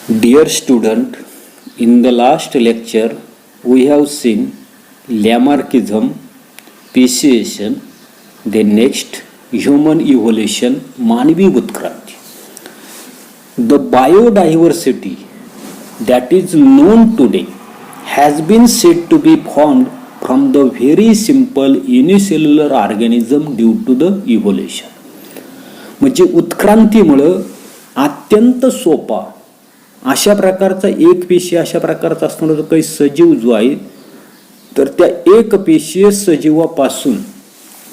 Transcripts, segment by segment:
Dear student, in the last lecture we have seen Lamarckism, speciation, then next human evolution, मानवी उत्क्रांती. The biodiversity that is known today has been said to be formed from the very simple unicellular organism due to the evolution. म्हणजे उत्क्रांतीमुळं अत्यंत सोपा अशा प्रकारचा एक पेशी अशा प्रकारचा असणारा जो काही सजीव जो आहे तर त्या एक पेशीय सजीवापासून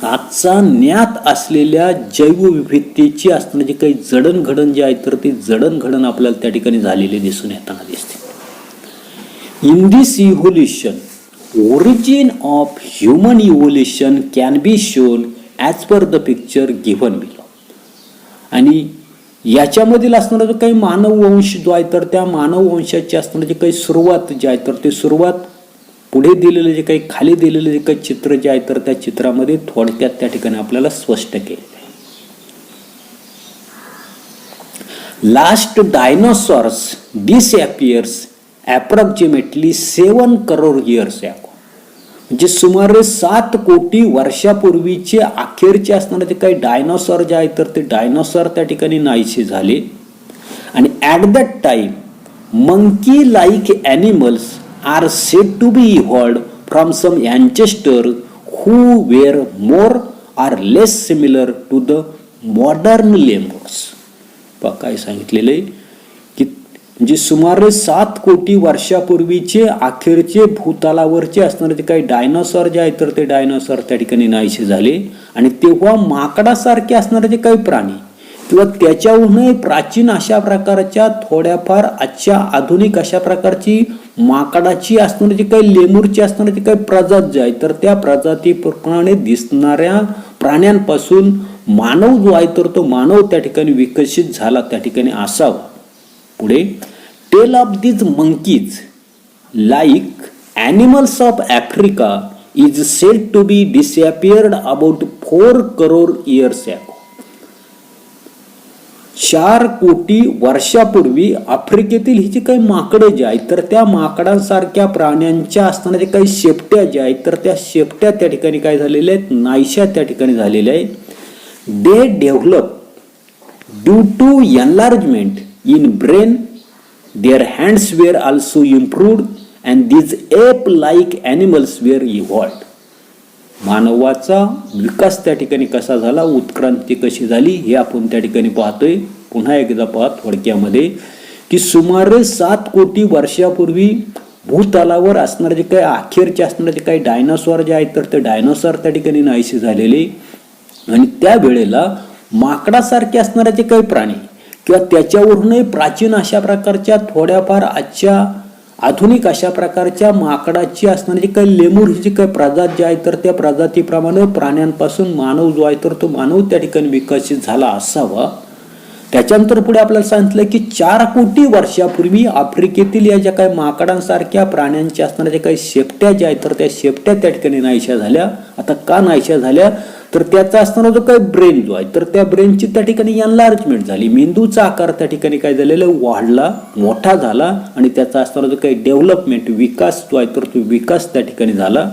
आजचा ज्ञात असलेल्या जैवविविधतेची असणारी काही जडणघडण जे आहे तर ती जडणघडण आपल्याला त्या ठिकाणी झालेली दिसून येताना दिसते. In this evolution origin of human evolution can be shown as per the picture given below. आणि याच्यामधील असणारा जो काही मानव वंश जो आहे तर त्या मानव वंशाची असणारी काही सुरुवात जी आहे तर ते सुरुवात पुढे दिलेले जे काही खाली दिलेले जे काही चित्र जे आहे तर त्या चित्रामध्ये थोडक्यात त्या ठिकाणी आपल्याला स्पष्ट केले. Last dinosaurs disappears approximately 7 crore years ago. म्हणजे सुमारे 7 कोटी वर्षापूर्वीचे अखेरचे असणारे ते काही डायनोसॉर जे आहेत तर ते डायनोसॉर त्या ठिकाणी नाहीसे झाले. आणि at that time monkey like animals are said to be evolved from some ancestor who were more or less similar to the modern lemurs. पहा काय सांगितलेलं आहे की म्हणजे सुमारे 7 कोटी वर्षापूर्वीचे अखेरचे भूतलावरचे असणारे ते काही डायनोसॉर जे आहेत तर ते डायनोसॉर त्या ठिकाणी नाहीसे झाले. आणि तेव्हा माकडासारखे असणारे जे काही प्राणी किंवा त्याच्याहूनही प्राचीन अशा प्रकारच्या थोड्याफार आजच्या आधुनिक अशा प्रकारची माकडाची असणारी जी काही लेमूरची असणारी जी काही प्रजात जे आहे तर त्या प्रजातीप्रमाणे दिसणाऱ्या प्राण्यांपासून मानव जो आहे तर तो मानव त्या ठिकाणी विकसित झाला त्या ठिकाणी असावा. पुढे tail of these monkeys like animals of Africa is said to be disappeared about 4 crore years ago. 4 कोटी वर्षापूर्वी आफ्रिकेतील ही जी काही माकडे जे आहेत तर त्या माकडांसारख्या प्राण्यांच्या असणाऱ्या जे काही शेपट्या ज्या आहेत तर त्या शेपट्या त्या ठिकाणी काय झालेल्या आहेत नाहीशा त्या ठिकाणी झालेल्या आहेत. They develop due to enlargement in brain. Their hands were also improved and these ape-like animals were evolved. मानवाचा विकास त्या ठिकाणी कसा झाला उत्क्रांती कशी झाली हे आपण त्या ठिकाणी पाहतोय. पुन्हा एकदा पहा थोडक्यामध्ये की सुमारे 7 कोटी वर्षापूर्वी भूतलावर असणारे जे काही अखेरचे असणारे जे काही डायनोसॉर जे आहेत तर ते डायनोसॉर त्या ठिकाणी नाहीसे झालेले. आणि त्यावेळेला माकडासारखे असणारे जे काही प्राणी किंवा त्याच्यावरूनही प्राचीन अशा प्रकारच्या थोड्याफार आजच्या आधुनिक अशा प्रकारच्या माकडाची असणारी जी काही लेमूर ही जी काही प्रजात जी आहे तर त्या प्रजातीप्रमाणे प्राण्यांपासून मानव जो आहे तर तो मानव त्या ठिकाणी विकसित झाला असावा. त्याच्यानंतर पुढे आपल्याला सांगितलं की 4 कोटी वर्षापूर्वी आफ्रिकेतील या ज्या काही माकडांसारख्या प्राण्यांच्या असणाऱ्या ज्या काही शेपट्या ज्या आहेत तर त्या शेपट्या त्या ठिकाणी नाहीशा झाल्या. आता का नाहीशा झाल्या तर त्याचा असणारा जो काही ब्रेन जो आहे तर त्या ब्रेनची त्या ठिकाणी एनलार्जमेंट झाली. मेंदूचा आकार त्या ठिकाणी काय झालेला वाढला मोठा झाला आणि त्याचा असणारा जो काही डेव्हलपमेंट विकास जो आहे तर तो विकास त्या ठिकाणी झाला.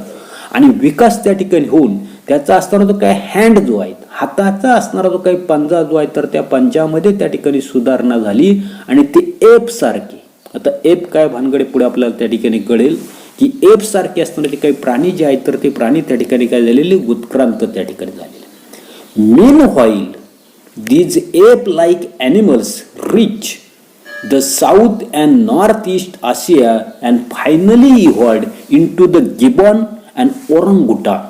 आणि विकास त्या ठिकाणी होऊन त्याचा असणारा जो काही हँड जो आहे हाताचा असणारा जो काही पंजा जो आहे तर त्या पंजामध्ये त्या ठिकाणी सुधारणा झाली आणि ते एप सारखी. आता एप काय भानगडे पुढे आपल्याला त्या ठिकाणी कळेल की एप सारखे असणारे काही प्राणी जे आहेत तर ते प्राणी त्या ठिकाणी काय झालेले उत्क्रांत त्या ठिकाणी झालेले. Meanwhile these ape like animals reach the south and north east Asia and finally evolved into the gibbon and orangutan.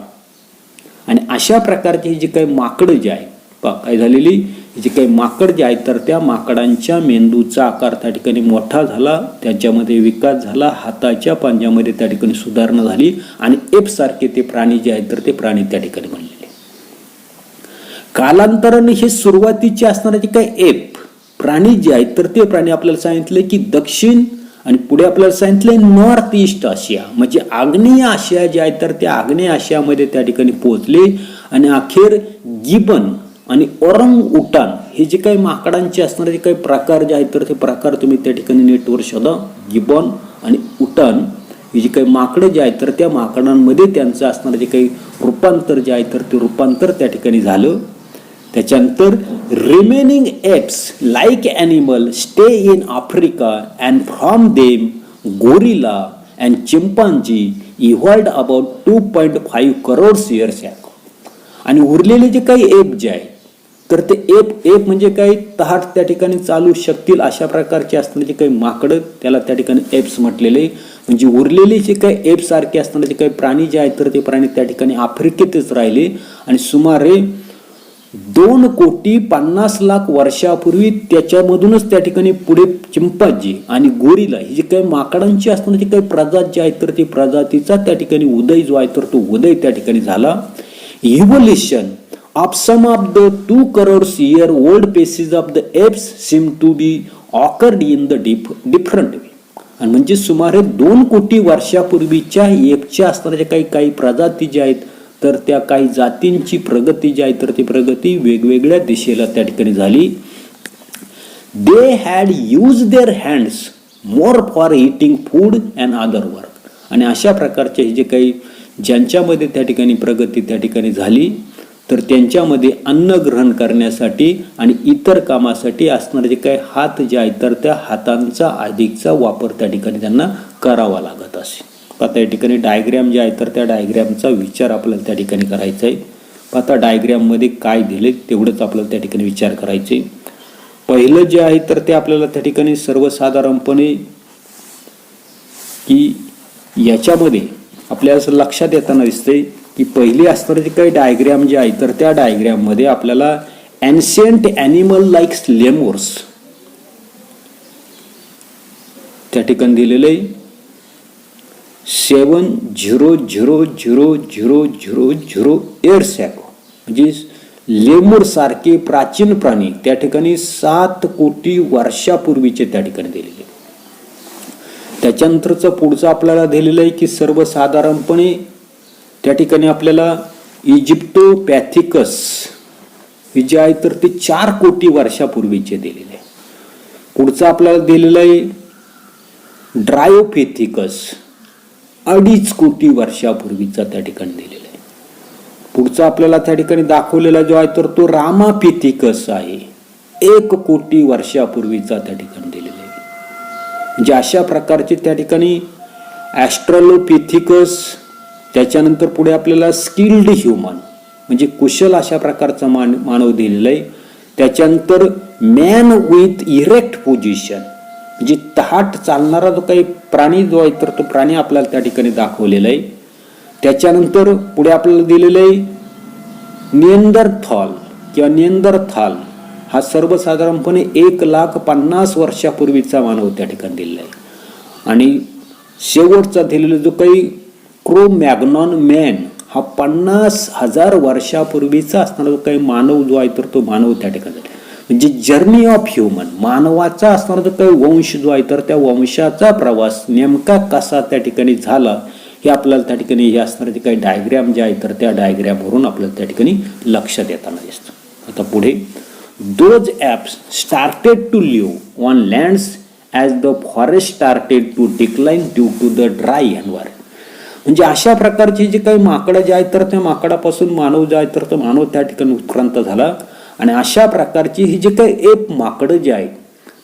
आणि अशा प्रकारची जी काही माकडं जे आहेत काय झालेली जी काही माकड जे आहेत तर त्या माकडांच्या मेंदूचा आकार त्या ठिकाणी मोठा झाला त्याच्यामध्ये विकास झाला हाताच्या पंजामध्ये त्या ठिकाणी सुधारणा झाली आणि एप सारखे ते प्राणी जे आहेत तर ते प्राणी त्या ठिकाणी बनलेले. कालांतराने हे सुरुवातीचे असणारे जे काही एप प्राणी जे आहेत तर ते प्राणी आपल्याला सांगितले की दक्षिण आणि पुढे आपल्याला सांगितले नॉर्थ ईस्ट आशिया म्हणजे आग्नेय आशिया जे आहे तर त्या आग्नेय आशियामध्ये त्या ठिकाणी पोहोचले आणि अखेर गिबन आणि ओरंग उटान हे जे काही माकडांचे असणारे जे काही प्रकार जे आहेत तर ते प्रकार तुम्ही त्या ठिकाणी नेटवर शोधा. गिबॉन आणि उटान ही जी काही माकडं जे आहेत तर त्या माकडांमध्ये त्यांचं असणारं जे काही रूपांतर जे आहे तर ते रूपांतर त्या ठिकाणी झालं. त्याच्यानंतर remaining apps like animal stay in Africa and from them gorilla and chimpanzee evolved about 2.5 crores years ago. आणि उरलेले जे काही एप जे आहे तर ते एप म्हणजे काही तहाट त्या ठिकाणी चालू शकतील अशा प्रकारचे असणारे जे काही माकडं त्याला त्या ठिकाणी एप्स म्हटलेले. म्हणजे उरलेले जे काही एप सारखे असणारे जे काही प्राणी जे आहेत तर ते प्राणी त्या ठिकाणी आफ्रिकेतच राहिले आणि सुमारे 2,50,00,000 वर्षापूर्वी त्याच्यामधूनच त्या ठिकाणी पुढे चिंपांजी आणि गोरिला ही जी काही माकडांची असणारी जी काही प्रजात जे आहेत तर ती प्रजातीचा त्या ठिकाणी उदय जो आहे तर तो उदय त्या ठिकाणी झाला. Evolution of some of the 2 crores year old species of the apes seem to be occurred in the different way. आणि म्हणजे सुमारे 2 कोटी वर्षापूर्वीच्या एपच्या असणाऱ्या काही प्रजाती ज्या आहेत तर त्या काही जातींची प्रगती जी आहे तर ती प्रगती वेगवेगळ्या दिशेला त्या ठिकाणी झाली. They had use their hands more for eating food and other work. आणि अशा प्रकारचे जे काही ज्यांच्यामध्ये त्या ठिकाणी प्रगती त्या ठिकाणी झाली तर त्यांच्यामध्ये अन्न ग्रहण करण्यासाठी आणि इतर कामासाठी असणारे जे काही हात जे आहेत तर त्या हातांचा अधिकचा वापर त्या ठिकाणी त्यांना करावा लागत असे. आता या ठिकाणी डायग्रॅम जे आहे तर त्या डायग्रॅमचा विचार आपल्याला त्या ठिकाणी करायचा आहे. आता डायग्रॅममध्ये काय दिले तेवढंच आपल्याला त्या ठिकाणी विचार करायचे. पहिलं जे आहे तर ते आपल्याला त्या ठिकाणी सर्वसाधारणपणे की याच्यामध्ये आपल्याला असं लक्षात येताना दिसतंय की पहिली असणारे जे काही डायग्रॅम जे आहे तर त्या डायग्रॅममध्ये आपल्याला एन्शियंट ॲनिमल लाईक लेमोर्स त्या ठिकाणी दिलेलं आहे 7,000,000 years ago. म्हणजे लेमूर सारखे प्राचीन प्राणी त्या ठिकाणी 7 कोटी वर्षापूर्वीचे त्या ठिकाणी दिलेले. त्याच्यानंतरचं पुढचं आपल्याला दिलेलं आहे की सर्वसाधारणपणे त्या ठिकाणी आपल्याला इजिप्टोपॅथिकस हे जे आहे तर ते 4 कोटी वर्षापूर्वीचे दिलेले. पुढचं आपल्याला दिलेलं आहे ड्रायोपॅथिकस 2.5 कोटी वर्षापूर्वीचा त्या ठिकाणी दिलेला आहे. पुढचा आपल्याला त्या ठिकाणी दाखवलेला जो आहे तर तो रामापॅथिकस आहे 1 कोटी वर्षापूर्वीचा त्या ठिकाणी दिलेला आहे. म्हणजे अशा प्रकारचे त्या ठिकाणी ॲस्ट्रलोपॅथिकस. त्याच्यानंतर पुढे आपल्याला स्किल्ड ह्युमन म्हणजे कुशल अशा प्रकारचा मानव दिलेला आहे. त्याच्यानंतर मॅन विथ इरेक्ट पोझिशन म्हणजे तहाट चालणारा जो काही प्राणी जो आहे तर तो प्राणी आपल्याला त्या ठिकाणी दाखवलेला आहे. त्याच्यानंतर पुढे आपल्याला दिलेलं आहे निएंडरथॉल किंवा निएंडरथाल हा सर्वसाधारणपणे 1,50,000 वर्षापूर्वीचा मानव त्या ठिकाणी दिलेला आहे. आणि शेवटचा दिलेला जो काही क्रो-मॅग्नॉन मॅन हा 50,000 वर्षापूर्वीचा असणारा जो काही मानव जो आहे तर तो मानव त्या ठिकाणी म्हणजे जर्नी ऑफ ह्युमन मानवाचा असणारा जो काही वंश जो आहे तर त्या वंशाचा प्रवास नेमका कसा त्या ठिकाणी झाला हे आपल्याला त्या ठिकाणी हे असणारे जे काही डायग्रॅम जे आहे तर त्या डायग्रॅमवरून आपल्याला त्या ठिकाणी लक्षात येताना दिसतं. आता पुढे those apes started to live on lands as the forest started to decline due to the dry environment. म्हणजे अशा प्रकारचे जे काही माकडं जे आहेत तर त्या माकडापासून मानव जे आहे तर तो मानव त्या ठिकाणी उत्क्रांत झाला. आणि अशा प्रकारची ही जे काही एक माकडं जे आहेत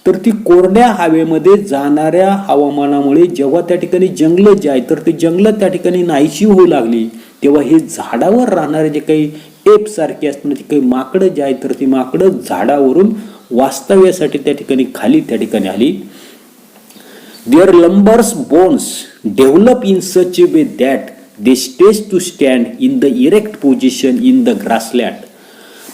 तर ती कोरड्या हवेमध्ये जाणाऱ्या हवामानामुळे जेव्हा त्या ठिकाणी जंगलं जे आहेत तर ते जंगलं त्या ठिकाणी नाहीशी होऊ लागली तेव्हा हे झाडावर राहणारे जे काही एप सारखे असणारे जे काही माकडं जे आहेत तर ती माकडं झाडावरून वास्तव्यासाठी त्या ठिकाणी खाली त्या ठिकाणी आली. Their lumbers bones develop in such a way that they stay to stand in the erect position in the grassland.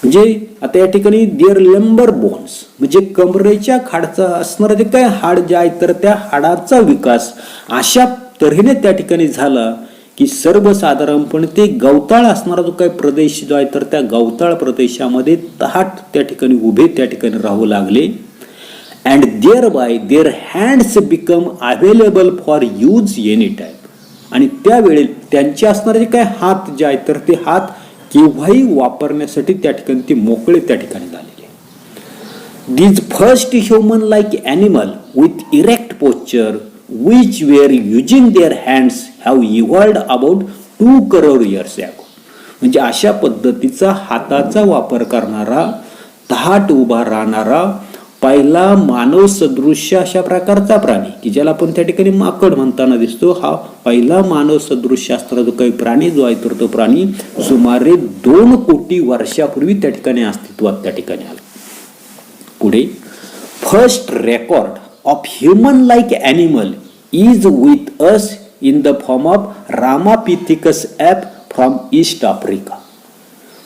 म्हणजे आता या ठिकाणी देअर लंबर बोन्स म्हणजे कमरेच्या खाडचा असणारं जे काय हाड जे आहे तर त्या हाडाचा विकास अशा तऱ्हेने त्या ठिकाणी झाला की सर्वसाधारणपणे ते गवताळ असणारा जो काही प्रदेश जो आहे तर त्या गवताळ प्रदेशामध्ये तहाट त्या ठिकाणी उभे त्या ठिकाणी राहू लागले. And thereby their hands become available for use any time. आणि त्यावेळी त्यांचे असणारे जे काय हात जे आहेत तर ते हात केव्हाही वापरण्यासाठी त्या ठिकाणी ती मोकळे त्या ठिकाणी झालेले. These first human-like animal with erect posture, which were using their hands, have evolved about 2 crore years ago. म्हणजे अशा पद्धतीचा हाताचा वापर करणारा, ताठ उभा राहणारा पहिला मानव सदृश्य अशा प्रकारचा प्राणी, की ज्याला आपण त्या ठिकाणी माकड म्हणताना दिसतो, हा पहिला मानव सदृश्य असणारा जो काही प्राणी जो आहे तर तो प्राणी सुमारे 2 कोटी वर्षापूर्वी त्या ठिकाणी अस्तित्वात त्या ठिकाणी आला. पुढे, first record of human like animal is with us in the form of Ramapithecus app from east Africa.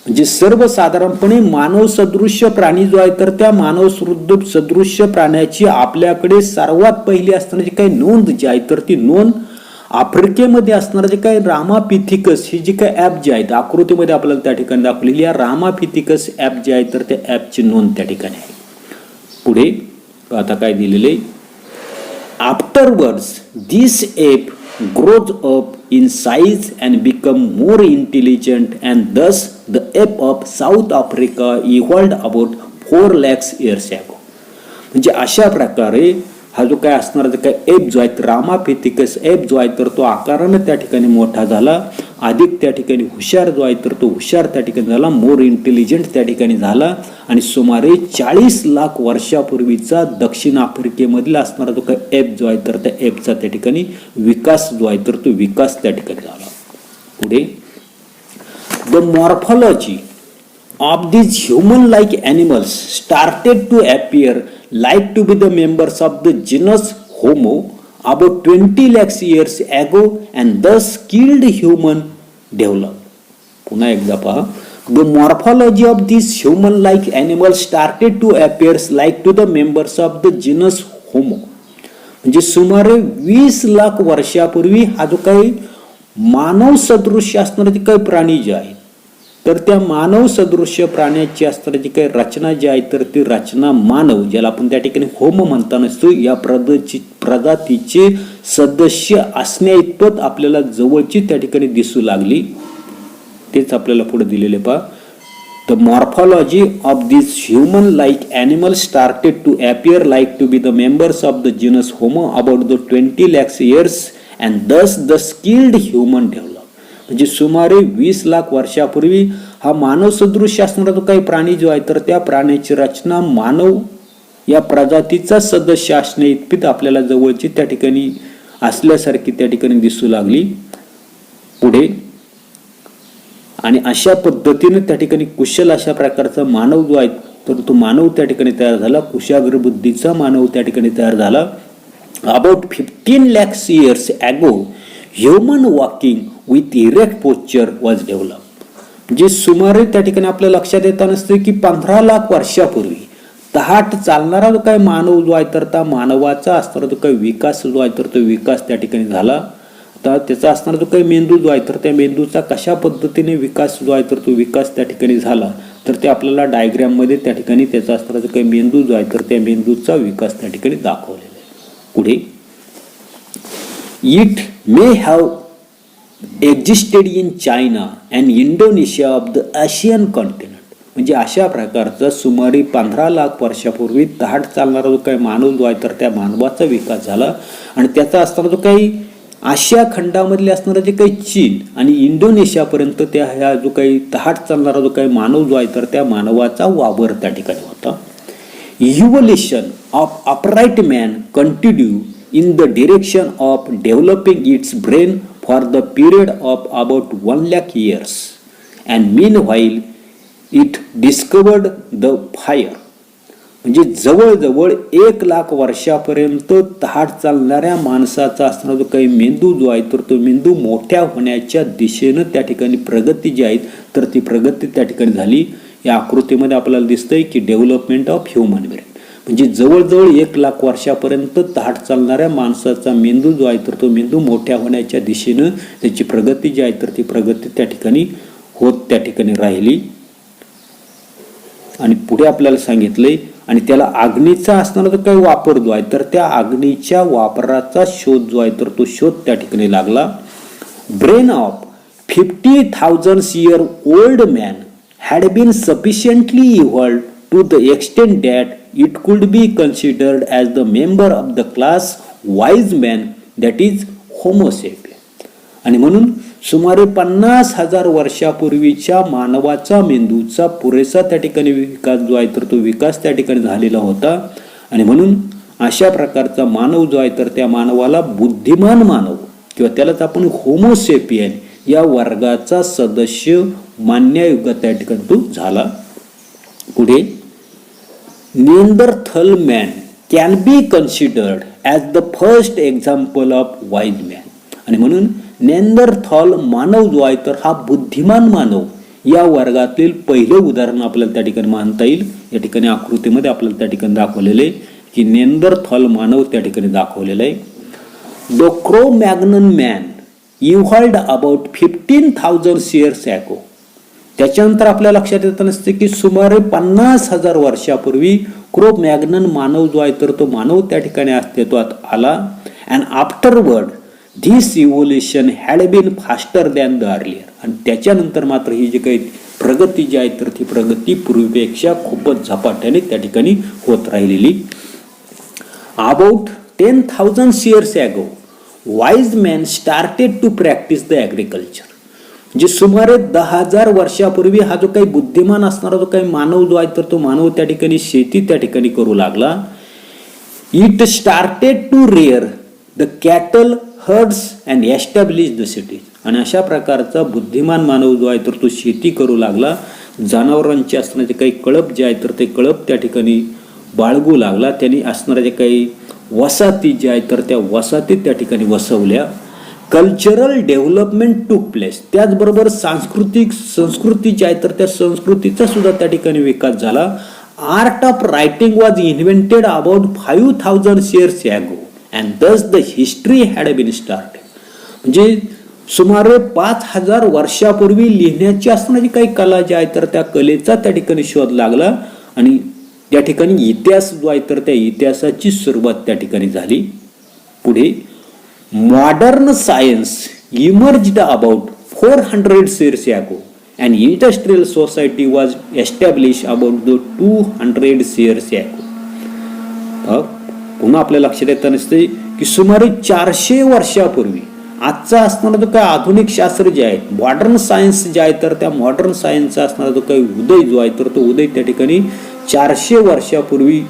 म्हणजे सर्वसाधारणपणे मानव सदृश्य प्राणी जो आहे तर त्या मानव सदृश्य प्राण्याची आपल्याकडे सर्वात पहिली असणारी काही नोंद जी आहे तर ती नोंद आफ्रिकेमध्ये असणारे जे काही रामापिथिकस ही जी काही ॲप जी आहेत आकृतीमध्ये आपल्याला त्या ठिकाणी दाखवलेली आहे, रामापिथिकस ॲप जी आहे तर त्या ॲपची नोंद त्या ठिकाणी आहे. पुढे आता काय दिलेले, afterwards this app grows up in size and become more intelligent, and thus the ape of South Africa evolved about 4 lakhs years ago. म्हणजे अशा प्रकारे हा जो काय असणारा जो काय एप जो आहे रामापिथिकस एप जो आहे तर तो आकाराने त्या ठिकाणी मोठा झाला, अधिक त्या ठिकाणी हुशार जो आहे तर तो हुशार त्या ठिकाणी झाला, मोर इंटेलिजंट त्या ठिकाणी झाला, आणि सुमारे 40 लाख वर्षापूर्वीचा दक्षिण आफ्रिकेमधील असणारा जो काय एप जो आहे तर त्या एपचा त्या ठिकाणी विकास जो आहे तर तो विकास त्या ठिकाणी झाला. पुढे, the morphology of these human-like animals started to appear like to be the members of the genus Homo about 20 lakhs years ago, and thus skilled human developed. पुन्हा एकदा पहा, the morphology of these human-like animals started to appear like to the members of the genus Homo. म्हणजे सुमारे 20 लाख वर्षापूर्वी हा जो काही मानव सदृश्य असणारे काही प्राणी जे आहेत तर त्या मानव सदृश्य प्राण्याची असणारी जी काही रचना जी आहे तर ती रचना मानव, ज्याला आपण त्या ठिकाणी होम म्हणताना असतो, या प्रजातीचे सदस्य असण्या इतपत आपल्याला जवळची त्या ठिकाणी दिसू लागली. तेच आपल्याला पुढे दिलेले पहा, the morphology of this human like animal started to appear like to be the members of the genus Homo about the 20 lakhs years, and thus the skilled human develop. म्हणजे सुमारे 20 लाख वर्षापूर्वी हा मानव सदृश्य असणारा जो काही प्राणी जो आहे तर त्या प्राण्याची रचना मानव या प्रजातीचा सदस्य असणे इतपत आपल्याला जवळची त्या ठिकाणी असल्यासारखी त्या ठिकाणी दिसू लागली. पुढे, आणि अशा पद्धतीने त्या ठिकाणी कुशल अशा प्रकारचा मानव जो आहे तर तो मानव त्या ठिकाणी तयार झाला, कुशाग्र बुद्धीचा मानव त्या ठिकाणी तयार झाला. About 15 lakhs years ago human walking with erect posture was develop. म्हणजे सुमारे त्या ठिकाणी आपल्या लक्षात येत नसते की 15 लाख वर्षापूर्वी ताठ चालणारा जो काही मानव जो आहे तर त्या मानवाचा असणारा जो काही विकास जो आहे तर तो विकास त्या ठिकाणी झाला. तर त्याचा असणारा जो काही मेंदू जो आहे तर त्या मेंदूचा कशा पद्धतीने विकास जो आहे तर तो विकास त्या ठिकाणी झाला तर ते आपल्याला डायग्राममध्ये त्या ठिकाणी त्याचा असणारा जो काही मेंदू जो आहे तर त्या मेंदूचा विकास त्या ठिकाणी दाखवलेला आहे. पुढे, it may have existed in China and Indonesia of the Asian continent. म्हणजे अशा प्रकारचा सुमारे 15 लाख वर्षापूर्वी ताठ चालणारा जो काही मानव जो आहे तर त्या मानवाचा विकास झाला, आणि त्याचा असणारा जो काही आशिया खंडामधले असणारा जे काही चीन आणि इंडोनेशियापर्यंत त्या ह्या जो काही ताठ चालणारा जो काही मानव जो आहे तर त्या मानवाचा वावर त्या ठिकाणी होता. Evolution of upright man continue in the direction of developing its brain for the period of about 1 lakh years, and meanwhile it discovered the fire. म्हणजे जवळजवळ 1 लाख वर्षापर्यंत ताठ चालणाऱ्या माणसाचा असणारा जो काही मेंदू जो आहे तर तो मेंदू मोठ्या होण्याच्या दिशेनं त्या ठिकाणी प्रगती जी आहे तर ती प्रगती त्या ठिकाणी झाली. या आकृतीमध्ये आपल्याला दिसतंय की डेव्हलपमेंट ऑफ ह्युमन ब्रेन, म्हणजे जवळजवळ 1 लाख वर्षापर्यंत ताठ चालणाऱ्या माणसाचा मेंदू जो आहे तर तो मेंदू मोठ्या होण्याच्या दिशेनं त्याची प्रगती जी आहे तर ती प्रगती त्या ठिकाणी होत त्या ठिकाणी राहिली. आणि पुढे आपल्याला सांगितलंय, आणि त्याला अग्नीचा असणारा जो काही वापर जो आहे तर त्या अग्नीच्या वापराचा शोध जो आहे तर तो शोध त्या ठिकाणी लागला. Brain of 50,000 year old man had been sufficiently evolved to the extent that it could be considered as the member of the class wise man, that is homo sapien. आणि म्हणून सुमारे 50,000 वर्षापूर्वीच्या मानवाचा मेंदूचा पुरेसा त्या ठिकाणी विकास जो आहे तर तो विकास त्या ठिकाणी झालेला होता. आणि म्हणून अशा प्रकारचा मानव जो आहे तर त्या मानवाला बुद्धिमान मानव किंवा त्यालाच आपण होमो सेपियन या वर्गाचा सदस्य मानण्यायोग्य त्या ठिकाणी तो झाला. पुढे Neanderthal man can be considered as the first example of wise man. आणि म्हणून निअँडरथॉल मानव जो आहे तर हा बुद्धिमान मानव या वर्गातील पहिलं उदाहरण आपल्याला त्या ठिकाणी मानता येईल. या ठिकाणी आकृतीमध्ये आपल्याला त्या ठिकाणी दाखवलेलं आहे की निअँडरथॉल मानव त्या ठिकाणी दाखवलेला आहे. The Cro Magnon man evolved about 15,000 years ago. त्याच्यानंतर आपल्या लक्षात येत नसते की सुमारे 50,000 वर्षापूर्वी क्रो मॅग्नन मानव जो आहे तर तो मानव त्या ठिकाणी अस्तित्वात आला. And afterward this evolution had been faster than the earlier. आणि त्याच्यानंतर मात्र ही जी काही प्रगती जी आहे तर ती प्रगती पूर्वीपेक्षा खूपच झपाट्याने त्या ठिकाणी होत राहिलेली. About 10,000 years ago wise man started to practice the agriculture. म्हणजे सुमारे 10,000 वर्षापूर्वी हा जो काही बुद्धिमान असणारा जो काही मानव जो आहे तर तो मानव त्या ठिकाणी शेती त्या ठिकाणी करू लागला. It started to rear the cattle herds and establish the cities. आणि अशा प्रकारचा बुद्धिमान मानव जो आहे तर तो शेती करू लागला. जनावरांचे असणारे काही कळप जे आहे तर ते कळप त्या ठिकाणी बाळगू लागला. त्यांनी असणाऱ्या जे काही वसाहती जे आहे तर त्या वसाहती त्या ठिकाणी वसवल्या. Cultural development took place. त्याचबरोबर संस्कृती जी आहे तर त्या संस्कृतीचा सुद्धा त्या ठिकाणी विकास झाला. Art of writing was invented about 5,000 years ago and thus the history had been started. म्हणजे सुमारे 5,000 वर्षापूर्वी लिहिण्याची असणारी काही कला जी आहे तर त्या कलेचा त्या ठिकाणी शोध लागला. आणि त्या ठिकाणी इतिहास जो आहे तर त्या इतिहासाची सुरुवात त्या ठिकाणी झाली. पुढे modern science emerged about 400 years ago and industrial society was establish about the 200 years ago. पुन्हा आपल्या लक्षात येत नसते की सुमारे 400 वर्षापूर्वी आजचा असणारा जो काही आधुनिक शास्त्र जे आहे मॉडर्न सायन्स जे आहे तर त्या मॉडर्न सायन्सचा असणारा जो काही उदय जो आहे तर तो उदय त्या ठिकाणी 400 वर्षापूर्वी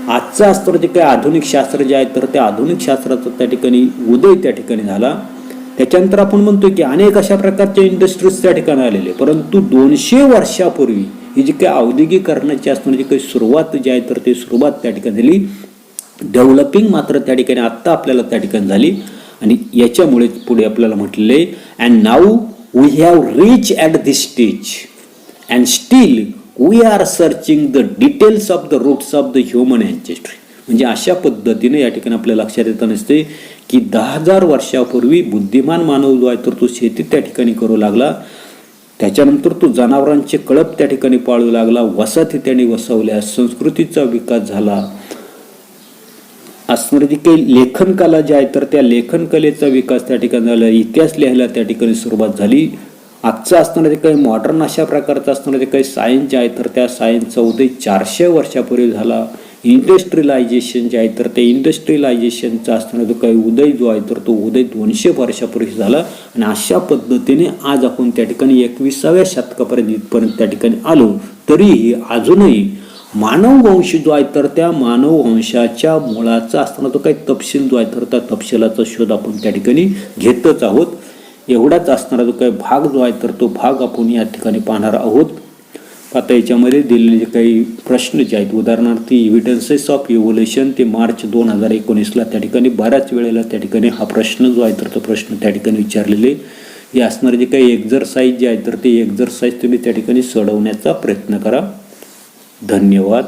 आजचा असणारं जे काही आधुनिक शास्त्र जे आहे तर त्या आधुनिक शास्त्राचा त्या ठिकाणी उदय त्या ठिकाणी झाला. त्याच्यानंतर आपण म्हणतो की अनेक अशा प्रकारच्या इंडस्ट्रीज त्या ठिकाणी आलेले. परंतु 200 वर्षापूर्वी ही जी काही औद्योगिकरणाची असणारी जी काही सुरुवात जी आहे तर ती सुरुवात त्या ठिकाणी झाली. डेव्हलपिंग मात्र त्या ठिकाणी आत्ता आपल्याला त्या ठिकाणी झाली. आणि याच्यामुळे पुढे आपल्याला म्हटलेले and now we have reach at this stage and still we are searching the details of the roots of the human ancestry. म्हणजे अशा पद्धतीने या ठिकाणी आपल्या लक्षात येत नसते की 10,000 वर्षापूर्वी बुद्धिमान मानव जो आहे तर तो शेती त्या ठिकाणी करू लागला. त्याच्यानंतर तो जनावरांचे कळप त्या ठिकाणी पाळू लागला. वसाहती त्याने वसवल्या. संस्कृतीचा विकास झाला. असणारी जी काही लेखन कला जी आहे तर त्या लेखन कलेचा विकास त्या ठिकाणी झाला. इतिहास लिहायला त्या ठिकाणी सुरुवात झाली. आजचं असणारे काही मॉडर्न अशा प्रकारचं असणारे काही सायन्स जे आहे तर त्या सायन्सचा उदय 400 वर्षापूर्वी झाला. इंडस्ट्रियलायझेशन जे आहे तर ते इंडस्ट्रियलायझेशनचा असणारा जो काही उदय जो आहे तर तो उदय 200 वर्षापूर्वी झाला. आणि अशा पद्धतीने आज आपण त्या ठिकाणी 21व्या शतकापर्यंत इथपर्यंत त्या ठिकाणी आलो. तरीही अजूनही मानव वंश जो आहे तर त्या मानव वंशाच्या मुळाचा असताना तो काही तपशील जो आहे तर त्या तपशिलाचा शोध आपण त्या ठिकाणी घेतच आहोत. एवढाच असणारा जो काही भाग जो आहे तर तो भाग आपण या ठिकाणी पाहणार आहोत. आता याच्यामध्ये दिलेले जे काही प्रश्न जे आहेत उदाहरणार्थ एव्हिडन्सेस ऑफ इव्होल्युशन ते मार्च 2019ला त्या ठिकाणी बऱ्याच वेळेला त्या ठिकाणी हा प्रश्न जो आहे तर तो प्रश्न त्या ठिकाणी विचारलेले. हे असणारे जे काही एक्झरसाइज जे आहे तर ते एक्झरसाइज तुम्ही त्या ठिकाणी सोडवण्याचा प्रयत्न करा. धन्यवाद.